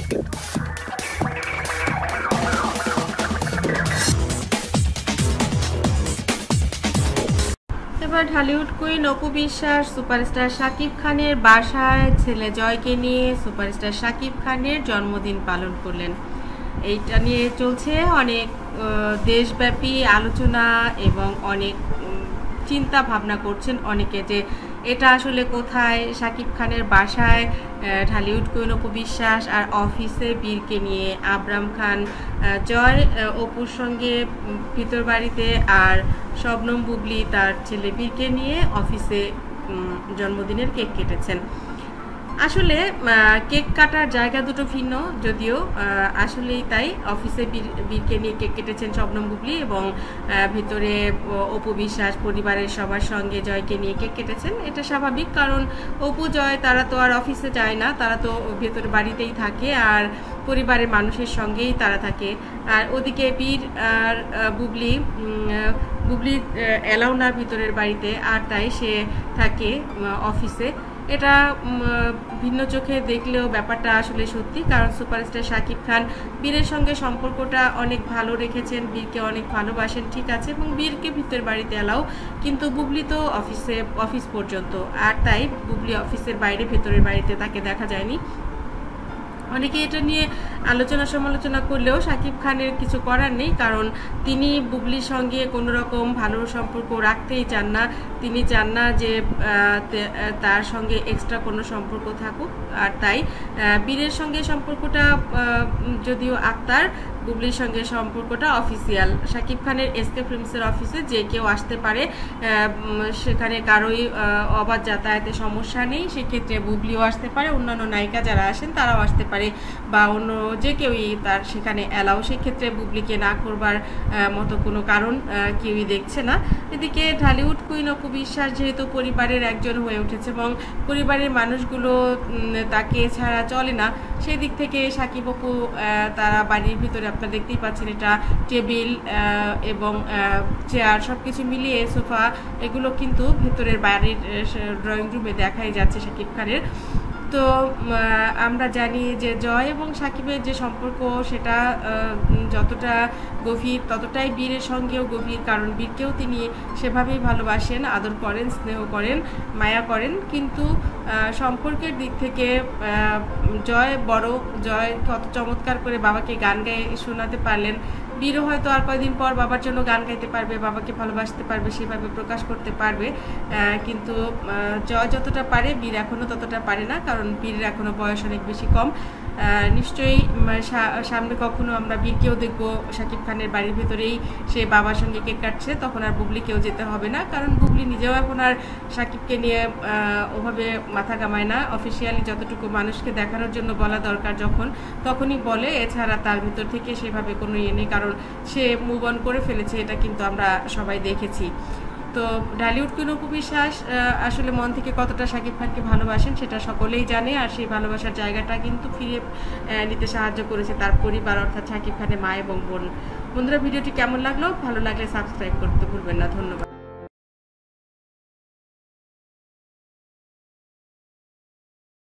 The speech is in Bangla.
এবার ঢালিউড কুইন অপু বিশ্বাস সুপারস্টার শাকিব খানের বাসায় ছেলে জয়কে নিয়ে সুপারস্টার শাকিব খানের জন্মদিন পালন করলেন। এইটা নিয়ে চলছে অনেক দেশব্যাপী আলোচনা এবং অনেক চিন্তা ভাবনা করছেন অনেকে যে এটা আসলে কোথায়, শাকিব খানের বাসায় ঢালিউড কুইন অপু বিশ্বাস আর অফিসে বীরকে নিয়ে আবরাম খান জয় অপুর সঙ্গে ভিতর বাড়িতে আর শবনম বুবলি তার ছেলে বীরকে নিয়ে অফিসে জন্মদিনের কেক কেটেছেন। আসলে কেক কাটার জায়গা দুটো ভিন্ন, যদিও আসলেই তাই। অফিসে বীরকে নিয়ে কেক কেটেছেন শবনম বুবলি এবং ভিতরে অপু বিশ্বাস পরিবারের সবার সঙ্গে জয়কে নিয়ে কেক কেটেছেন। এটা স্বাভাবিক, কারণ অপু জয় তারা তো আর অফিসে যায় না, তারা তো ভেতরে বাড়িতেই থাকে আর পরিবারের মানুষের সঙ্গেই তারা থাকে। আর ওদিকে বীর আর বুবলি এলাও না ভিতরের বাড়িতে, আর তাই সে থাকে অফিসে। এটা ভিন্ন চোখে দেখলেও ব্যাপারটা আসলে সত্যি, কারণ সুপারস্টার শাকিব খান বীরের সঙ্গে সম্পর্কটা অনেক ভালো রেখেছেন, বীরকে অনেক ভালোবাসেন, ঠিক আছে, এবং বীরকে ভিতরের বাড়িতে এলাও, কিন্তু বুবলি তো অফিস পর্যন্ত, আর তাই বুবলি অফিসের বাইরে ভেতরের বাড়িতে তাকে দেখা যায়নি। অনেকে এটা নিয়ে আলোচনা সমালোচনা করলেও শাকিব খানের কিছু করার নেই, কারণ তিনি বুবলির সঙ্গে কোনো রকম ভালো সম্পর্ক রাখতেই চান না। তিনি চান না যে তার সঙ্গে এক্সট্রা কোনো সম্পর্ক থাকুক, আর তাই বীরের সঙ্গে সম্পর্কটা যদিও আক্তার, বুবলির সঙ্গে সম্পর্কটা অফিসিয়াল। শাকিব খানের এসকে ফিল্মসের অফিসে যে কেউ আসতে পারে, সেখানে কারোই অবাধ যাতায়াতে সমস্যা নেই। সেক্ষেত্রে বুবলিও আসতে পারে, অন্যান্য নায়িকা যারা আসেন তারাও আসতে পারে, বা অন্য যে কেউই তার সেখানে এলাও। সেক্ষেত্রে বুবলিকে না করবার মতো কোনো কারণ কেউই দেখছে না। এদিকে ঢালিউড কুইন অপু বিশ্বাস যেহেতু পরিবারের একজন হয়ে উঠেছে এবং পরিবারের মানুষগুলো তাকে ছাড়া চলে না, সেই দিক থেকে শাকিব অপু তারা বাড়ির ভিতরে আপনারা দেখতেই পাচ্ছেন, এটা টেবিল এবং চেয়ার সবকিছু মিলিয়ে সোফা, এগুলো কিন্তু ভেতরের বাড়ির ড্রয়িং রুমে দেখাই যাচ্ছে শাকিব খানের। তো আমরা জানি যে জয় এবং শাকিবের যে সম্পর্ক সেটা যতটা গভীর ততটাই বীরের সঙ্গেও গভীর, কারণ বীরকেও তিনি সেভাবেই ভালোবাসেন, আদর করেন, স্নেহ করেন, মায়া করেন। কিন্তু সম্পর্কের দিক থেকে জয় কত চমৎকার করে বাবাকে গান গায়ে শোনাতে পারলেন, বীরও হয়তো আর কয়েকদিন পর বাবার জন্য গান গাইতে পারবে, বাবাকে ভালোবাসতে পারবে, সেভাবে প্রকাশ করতে পারবে। কিন্তু জয় যতটা পারে বীর এখনও ততটা পারে না, কারণ বীরের এখনও বয়স অনেক বেশি কম। নিশ্চয়ই সামনে কখনো আমরা বীরকেও দেখবো শাকিব খানের বাড়ির ভেতরেই সে বাবার সঙ্গে কেক কাটছে, তখন আর বুবলিকেও যেতে হবে না, কারণ বুবলি নিজেও এখন আর শাকিবকে নিয়ে ওভাবে মাথা কামায় না। অফিসিয়ালি যতটুকু মানুষকে দেখানোর জন্য বলা দরকার তখনই বলে, এছাড়া তার ভিতর থেকে সেভাবে কোনো ইয়ে নেই, কারণ সে মুভ অন করে ফেলেছে, এটা কিন্তু আমরা সবাই দেখেছি। তো ঢালিউড কুইন অপু বিশ্বাস আসলে মন থেকে কতটা শাকিব খানকে ভালোবাসেন সেটা সকলেই জানে, আর সেই ভালোবাসার জায়গাটা কিন্তু ফিরিয়ে নিতে সাহায্য করেছে তার পরিবার, অর্থাৎ শাকিব খানের মা এবং বোন। বন্ধুরা, ভিডিওটি কেমন লাগলো? ভালো লাগলে সাবস্ক্রাইব করতে ভুলবেন না। ধন্যবাদ।